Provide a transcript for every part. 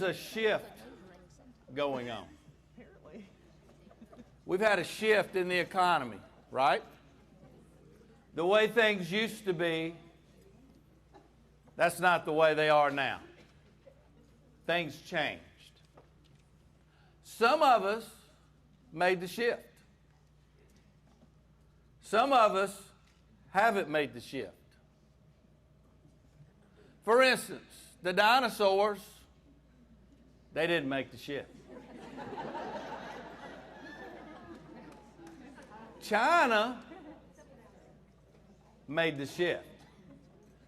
There's a shift going on. We've had a shift in the economy, right? The way things used to be, that's not the way they are now. Things changed. Some of us made the shift. Some of us haven't made the shift. For instance, the dinosaurs, they didn't make the shift. China made the shift.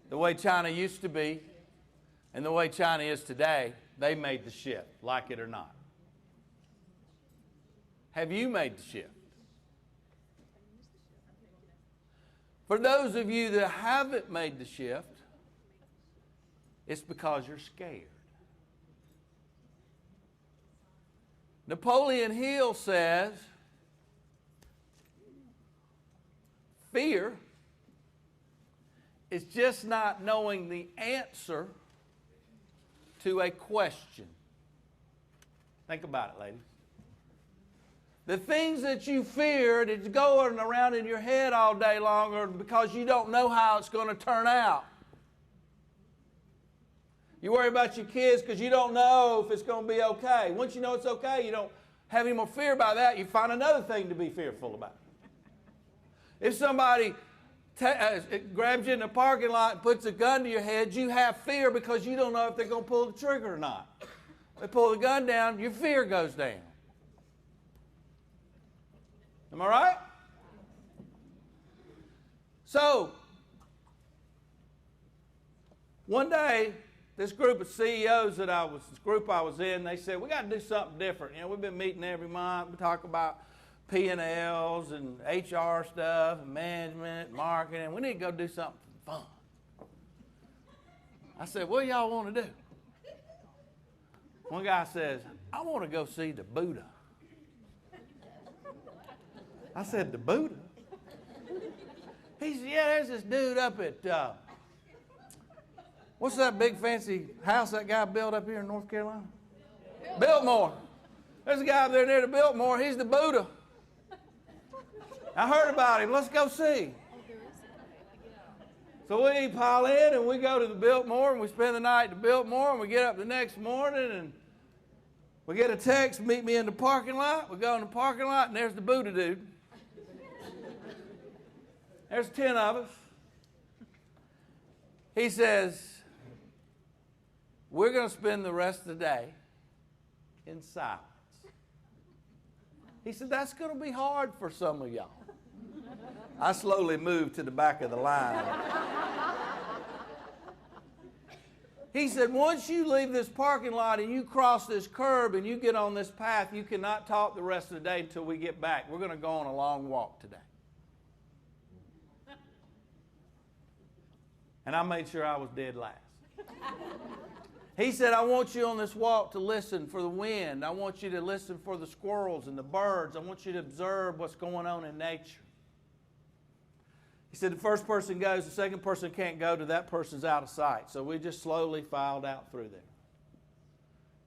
The way China used to be and the way China is today, they made the shift, like it or not. Have you made the shift? For those of you that haven't made the shift, it's because you're scared. Napoleon Hill says, fear is just not knowing the answer to a question. Think about it, ladies. The things that you fear that's going around in your head all day long are because you don't know how it's going to turn out. You worry about your kids because you don't know if it's going to be okay. Once you know it's okay, you don't have any more fear about that. You find another thing to be fearful about. If somebody grabs you in the parking lot and puts a gun to your head, you have fear because you don't know if they're going to pull the trigger or not. They pull the gun down, your fear goes down. Am I right? So, one day, this group of CEOs this group I was in, they said, we got to do something different. You know, we've been meeting every month. We talk about P&Ls and HR stuff and management, marketing. We need to go do something fun. I said, what do y'all want to do? One guy says, I want to go see the Buddha. I said, the Buddha? He said, yeah, there's this dude up at, what's that big fancy house that guy built up here in North Carolina? Biltmore. There's a guy up there near the Biltmore. He's the Buddha. I heard about him. Let's go see. So we pile in and we go to the Biltmore and we spend the night at the Biltmore and we get up the next morning and we get a text, meet me in the parking lot. We go in the parking lot and there's the Buddha dude. There's 10 of us. He says, we're going to spend the rest of the day in silence. He said, that's going to be hard for some of y'all. I slowly moved to the back of the line. He said, once you leave this parking lot and you cross this curb and you get on this path, you cannot talk the rest of the day until we get back. We're going to go on a long walk today. And I made sure I was dead last. He said, I want you on this walk to listen for the wind. I want you to listen for the squirrels and the birds. I want you to observe what's going on in nature. He said, the first person goes, the second person can't go till that person's out of sight. So we just slowly filed out through there.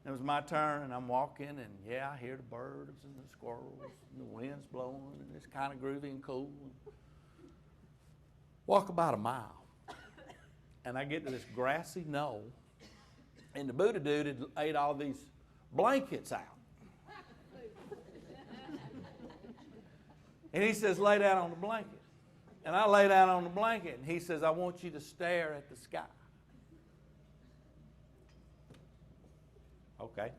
It was my turn, and I'm walking, and yeah, I hear the birds and the squirrels, and the wind's blowing, and it's kind of groovy and cool. Walk about a mile, and I get to this grassy knoll, and the Buddha dude had ate all these blankets out. And he says, lay down on the blanket. And I lay down on the blanket, and he says, I want you to stare at the sky. Okay.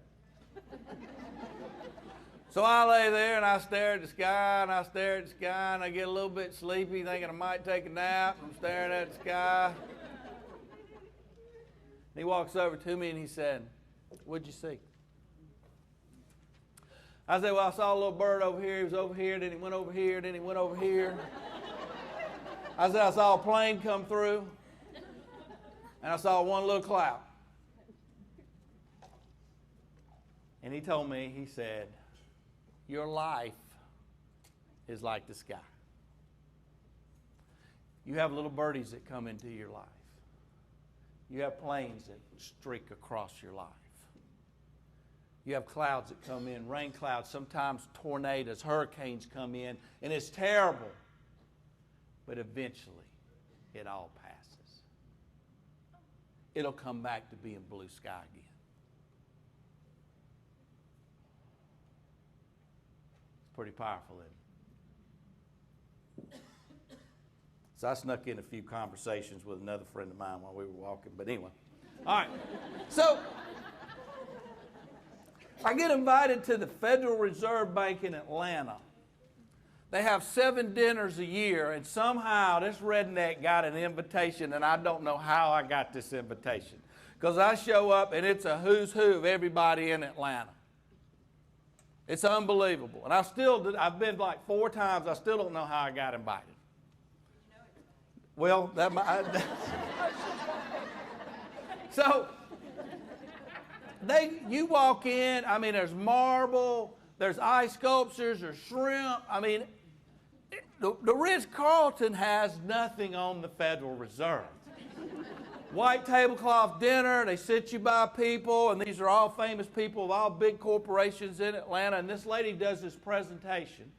So I lay there, and I stare at the sky, and I stare at the sky, and I get a little bit sleepy, thinking I might take a nap. I'm staring at the sky. And he walks over to me, and he said, what'd you see? I said, well, I saw a little bird over here. He was over here, then he went over here, then he went over here. I said, I saw a plane come through, and I saw one little cloud. And he told me, he said, your life is like the sky. You have little birdies that come into your life. You have planes that streak across your life. You have clouds that come in, rain clouds, sometimes tornadoes, hurricanes come in, and it's terrible. But eventually, it all passes. It'll come back to being blue sky again. It's pretty powerful, isn't it? So I snuck in a few conversations with another friend of mine while we were walking. But anyway, all right. So I get invited to the Federal Reserve Bank in Atlanta. They have 7 dinners a year, and somehow this redneck got an invitation, and I don't know how I got this invitation. Because I show up, and it's a who's who of everybody in Atlanta. It's unbelievable. And I've been like 4 times. I still don't know how I got invited. Well, so you walk in, I mean, there's marble, there's ice sculptures, there's shrimp. I mean, the Ritz-Carlton has nothing on the Federal Reserve. White tablecloth dinner, they sit you by people, and these are all famous people of all big corporations in Atlanta, and this lady does this presentation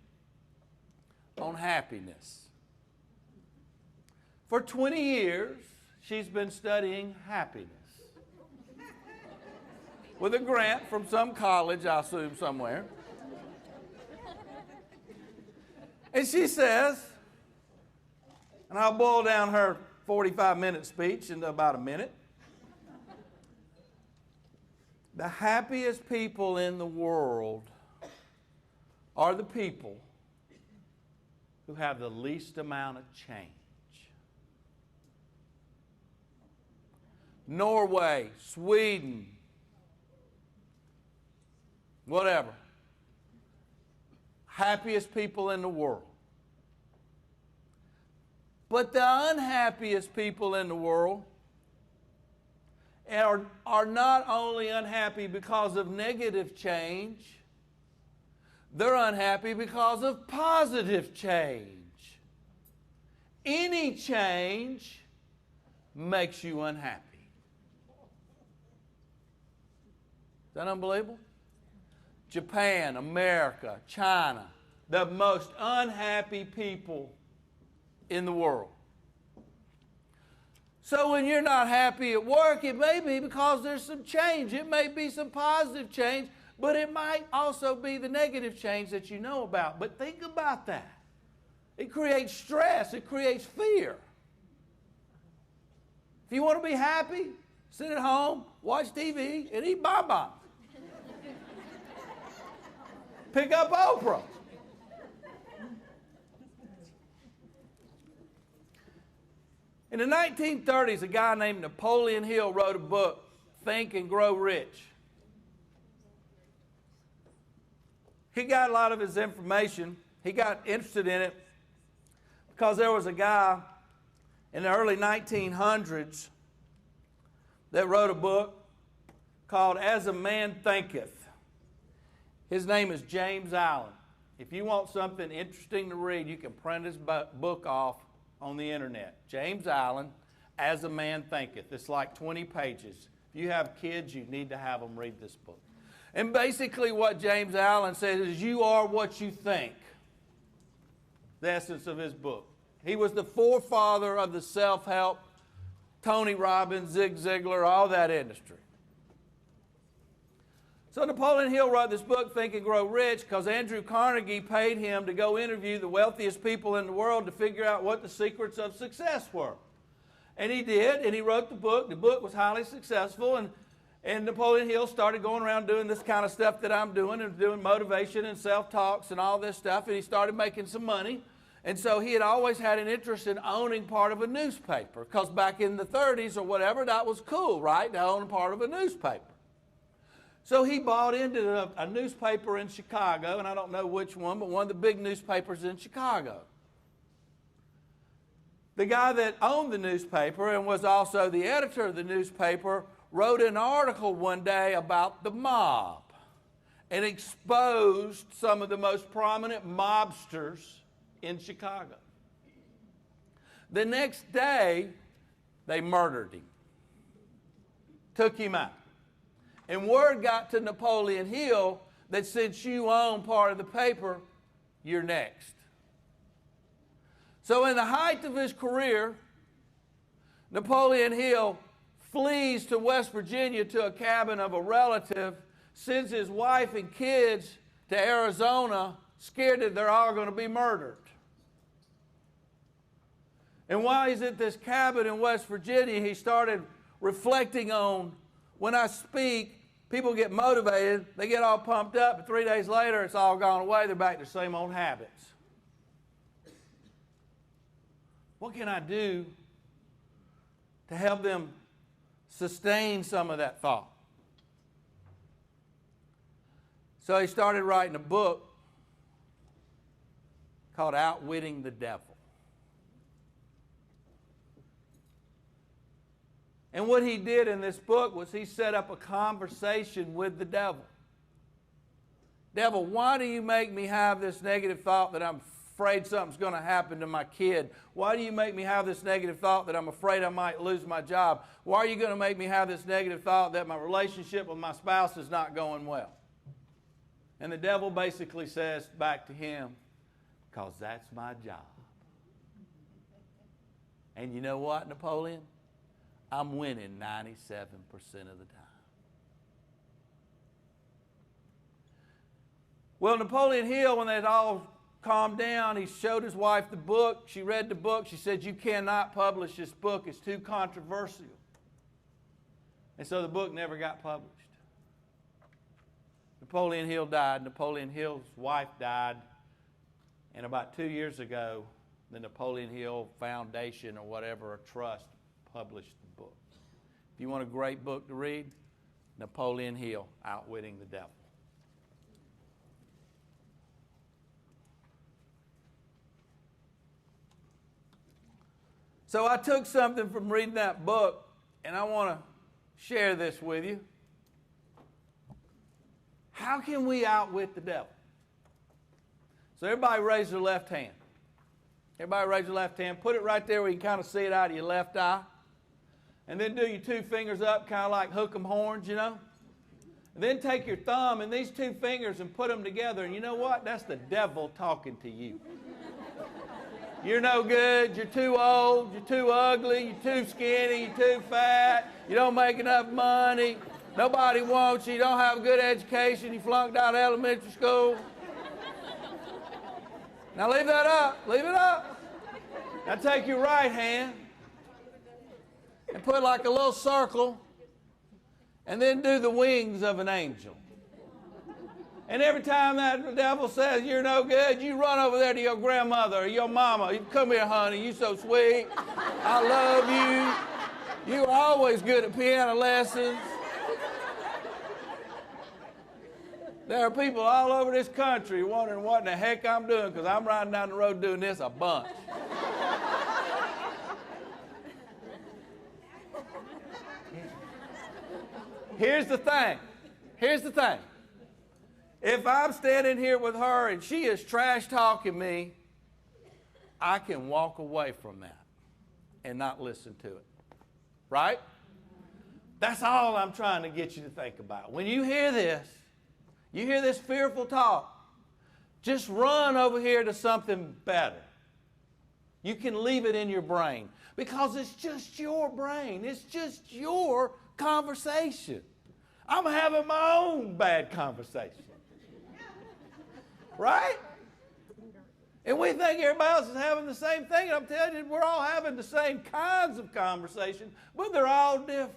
on happiness. For 20 years, she's been studying happiness. With a grant from some college, I assume somewhere. And she says, and I'll boil down her 45-minute speech into about a minute. The happiest people in the world are the people who have the least amount of change. Norway, Sweden, whatever. Happiest people in the world. But the unhappiest people in the world are not only unhappy because of negative change, they're unhappy because of positive change. Any change makes you unhappy. Is that unbelievable? Japan, America, China, the most unhappy people in the world. So when you're not happy at work, it may be because there's some change. It may be some positive change, but it might also be the negative change that you know about. But think about that. It creates stress. It creates fear. If you want to be happy, sit at home, watch TV, and eat bonbons. Pick up Oprah. In the 1930s, a guy named Napoleon Hill wrote a book, Think and Grow Rich. He got a lot of his information. He got interested in it because there was a guy in the early 1900s that wrote a book called As a Man Thinketh. His name is James Allen. If you want something interesting to read, you can print his book off on the internet. James Allen, As a Man Thinketh. It's like 20 pages. If you have kids, you need to have them read this book. And basically what James Allen says is you are what you think. The essence of his book. He was the forefather of the self-help, Tony Robbins, Zig Ziglar, all that industry. So Napoleon Hill wrote this book, Think and Grow Rich, because Andrew Carnegie paid him to go interview the wealthiest people in the world to figure out what the secrets of success were. And he did, and he wrote the book. The book was highly successful, and Napoleon Hill started going around doing this kind of stuff that I'm doing, and doing motivation and self-talks and all this stuff, and he started making some money. And so he had always had an interest in owning part of a newspaper, because back in the 30s or whatever, that was cool, right, to own part of a newspaper. So he bought into a newspaper in Chicago, and I don't know which one, but one of the big newspapers in Chicago. The guy that owned the newspaper and was also the editor of the newspaper wrote an article one day about the mob and exposed some of the most prominent mobsters in Chicago. The next day, they murdered him, took him out. And word got to Napoleon Hill that since you own part of the paper, you're next. So in the height of his career, Napoleon Hill flees to West Virginia to a cabin of a relative, sends his wife and kids to Arizona, scared that they're all going to be murdered. And while he's at this cabin in West Virginia, he started reflecting on, when I speak, people get motivated, they get all pumped up, but 3 days later it's all gone away, they're back to the same old habits. What can I do to help them sustain some of that thought? So he started writing a book called Outwitting the Devil. And what he did in this book was he set up a conversation with the devil. Devil, why do you make me have this negative thought that I'm afraid something's going to happen to my kid? Why do you make me have this negative thought that I'm afraid I might lose my job? Why are you going to make me have this negative thought that my relationship with my spouse is not going well? And the devil basically says back to him, because that's my job. And you know what, Napoleon? I'm winning 97% of the time. Well, Napoleon Hill, when they'd all calmed down, he showed his wife the book. She read the book. She said, you cannot publish this book. It's too controversial. And so the book never got published. Napoleon Hill died. Napoleon Hill's wife died. And about 2 years ago, the Napoleon Hill Foundation or whatever, a trust, published the book. If you want a great book to read, Napoleon Hill, Outwitting the Devil. So I took something from reading that book, and I want to share this with you. How can we outwit the devil? So everybody raise their left hand. Everybody raise your left hand. Put it right there where you can kind of see it out of your left eye. And then do your two fingers up, kind of like hook 'em horns, you know. And then take your thumb and these two fingers and put them together. And you know what? That's the devil talking to you. You're no good. You're too old. You're too ugly. You're too skinny. You're too fat. You don't make enough money. Nobody wants you. You don't have a good education. You flunked out of elementary school. Now leave that up. Leave it up. Now take your right hand and put like a little circle and then do the wings of an angel. And every time that the devil says you're no good, you run over there to your grandmother or your mama. You come here, honey. You're so sweet. I love you. You were always good at piano lessons. There are people all over this country wondering what in the heck I'm doing because I'm riding down the road doing this a bunch. Here's the thing. Here's the thing. If I'm standing here with her and she is trash talking me, I can walk away from that and not listen to it. Right? That's all I'm trying to get you to think about. When you hear this fearful talk, just run over here to something better. You can leave it in your brain because it's just your brain. It's just your conversation. I'm having my own bad conversation. Right? And we think everybody else is having the same thing. And I'm telling you, we're all having the same kinds of conversation, but they're all different.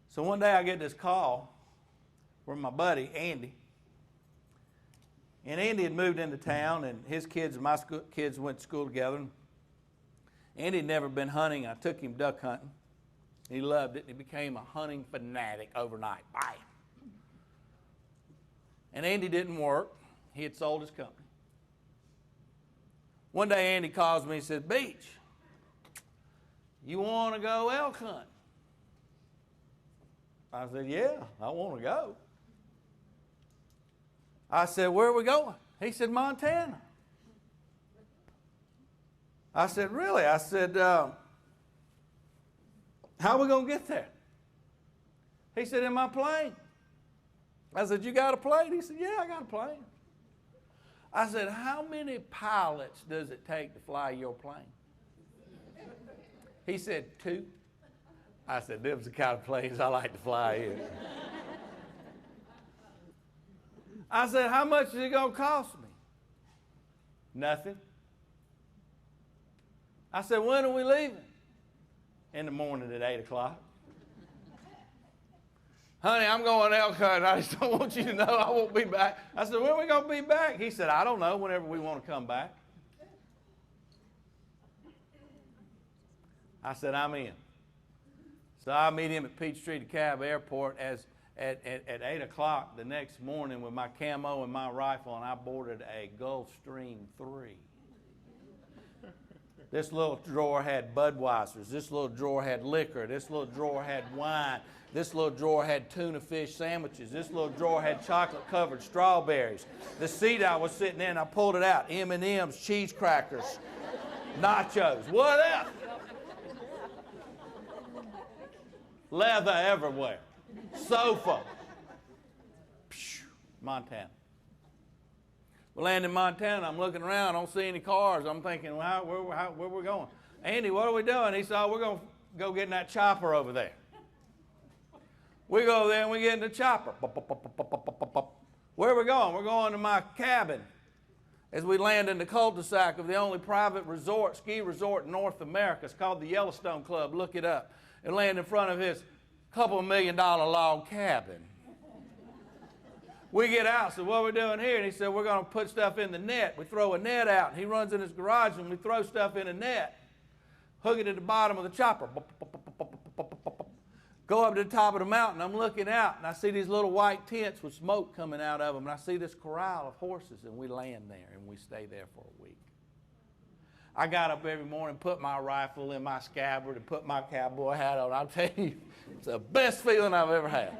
So one day I get this call from my buddy, Andy. And Andy had moved into town, and his kids and my kids went to school together. Andy had never been hunting. I took him duck hunting. He loved it, and he became a hunting fanatic overnight. Bam! And Andy didn't work. He had sold his company. One day Andy calls me and says, Beach, you want to go elk hunting? I said, yeah, I want to go. I said, where are we going? He said, Montana. I said, really? I said, How are we going to get there? He said, in my plane. I said, you got a plane? He said, yeah, I got a plane. I said, how many pilots does it take to fly your plane? He said, 2. I said, them's the kind of planes I like to fly in. I said, how much is it going to cost me? Nothing. I said, when are we leaving? In the morning at 8 o'clock. Honey, I'm going to Elkhart, and I just don't want you to know I won't be back. I said, when are we going to be back? He said, I don't know, whenever we want to come back. I said, I'm in. So I meet him at Peachtree DeKalb Airport at 8 o'clock the next morning with my camo and my rifle, and I boarded a Gulfstream III. This little drawer had Budweisers. This little drawer had liquor. This little drawer had wine. This little drawer had tuna fish sandwiches. This little drawer had chocolate-covered strawberries. The seat I was sitting in, I pulled it out. M&M's, cheese crackers, nachos, whatever. Leather everywhere. Sofa. Montana. We land in Montana. I'm looking around. I don't see any cars. I'm thinking, well, where we going? Andy, what are we doing? He said, oh, we're going to go get in that chopper over there. We go there and we get in the chopper. Where are we going? We're going to my cabin. As we land in the cul-de-sac of the only private resort, ski resort in North America. It's called the Yellowstone Club. Look it up. And land in front of his couple $1 million log cabin. We get out, so what are we doing here? And he said, we're going to put stuff in the net. We throw a net out, and he runs in his garage, and we throw stuff in a net. Hook it at the bottom of the chopper. Go up to the top of the mountain. I'm looking out, and I see these little white tents with smoke coming out of them, and I see this corral of horses, and we land there, and we stay there for a week. I got up every morning, put my rifle in my scabbard, and put my cowboy hat on. I'll tell you, it's the best feeling I've ever had.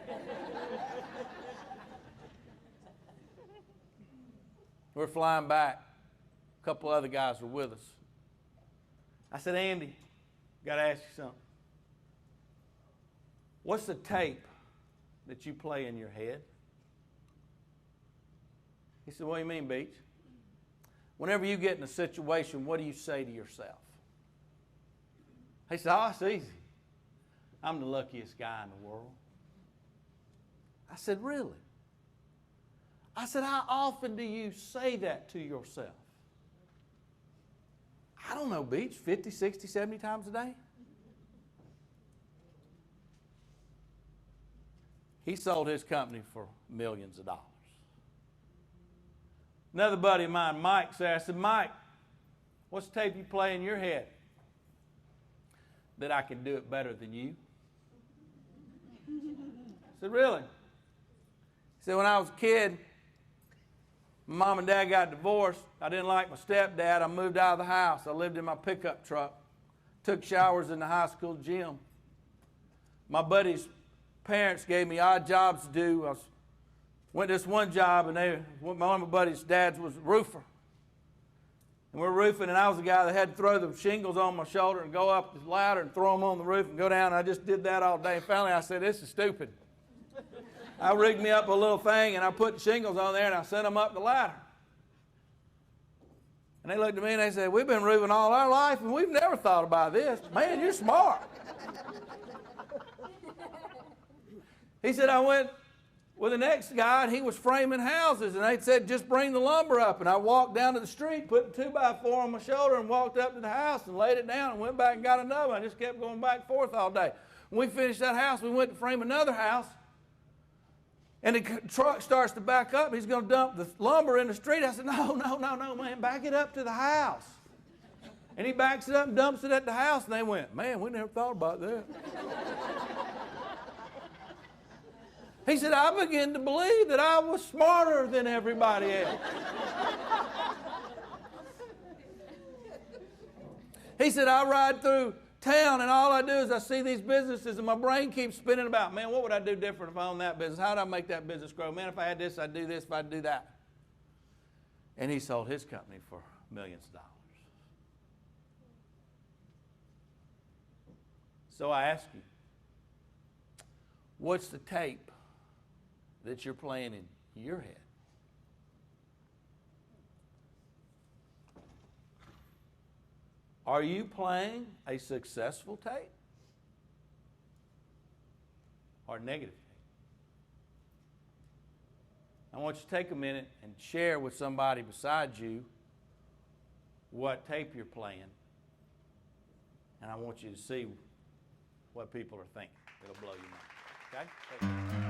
We're flying back. A couple other guys were with us. I said, Andy, got to ask you something. What's the tape that you play in your head? He said, what do you mean, Beach? Whenever you get in a situation, what do you say to yourself? He said, oh, it's easy. I'm the luckiest guy in the world. I said, really? I said, how often do you say that to yourself? I don't know, Beach, 50, 60, 70 times a day? He sold his company for millions of dollars. Another buddy of mine, Mike, said, I said, Mike, what's the tape you play in your head? That I can do it better than you. I said, really? He said, when I was a kid, my mom and dad got divorced. I didn't like my stepdad. I moved out of the house. I lived in my pickup truck. Took showers in the high school gym. My buddy's parents gave me odd jobs to do. I went to this one job, and one of my buddy's dads was a roofer. And we're roofing, and I was the guy that had to throw the shingles on my shoulder and go up the ladder and throw them on the roof and go down. And I just did that all day. And finally, I said, this is stupid. I rigged me up a little thing, and I put the shingles on there, and I sent them up the ladder. And they looked at me, and they said, we've been roofing all our life, and we've never thought about this. Man, you're smart. He said, I went with the next guy, and he was framing houses, and they said, just bring the lumber up. And I walked down to the street, put the 2x4 on my shoulder, and walked up to the house and laid it down and went back and got another one. I just kept going back and forth all day. When we finished that house, we went to frame another house. And the truck starts to back up. He's going to dump the lumber in the street. I said, no, man, back it up to the house. And he backs it up and dumps it at the house. And they went, man, we never thought about that. He said, I began to believe that I was smarter than everybody else. He said, I ride through town, and all I do is I see these businesses, and my brain keeps spinning about, man, what would I do different if I owned that business? How would I make that business grow? Man, if I had this, I'd do this, if I'd do that. And he sold his company for millions of dollars. So I ask you, what's the tape that you're playing in your head? Are you playing a successful tape or negative tape? I want you to take a minute and share with somebody beside you what tape you're playing. And I want you to see what people are thinking. It'll blow your mind. Okay?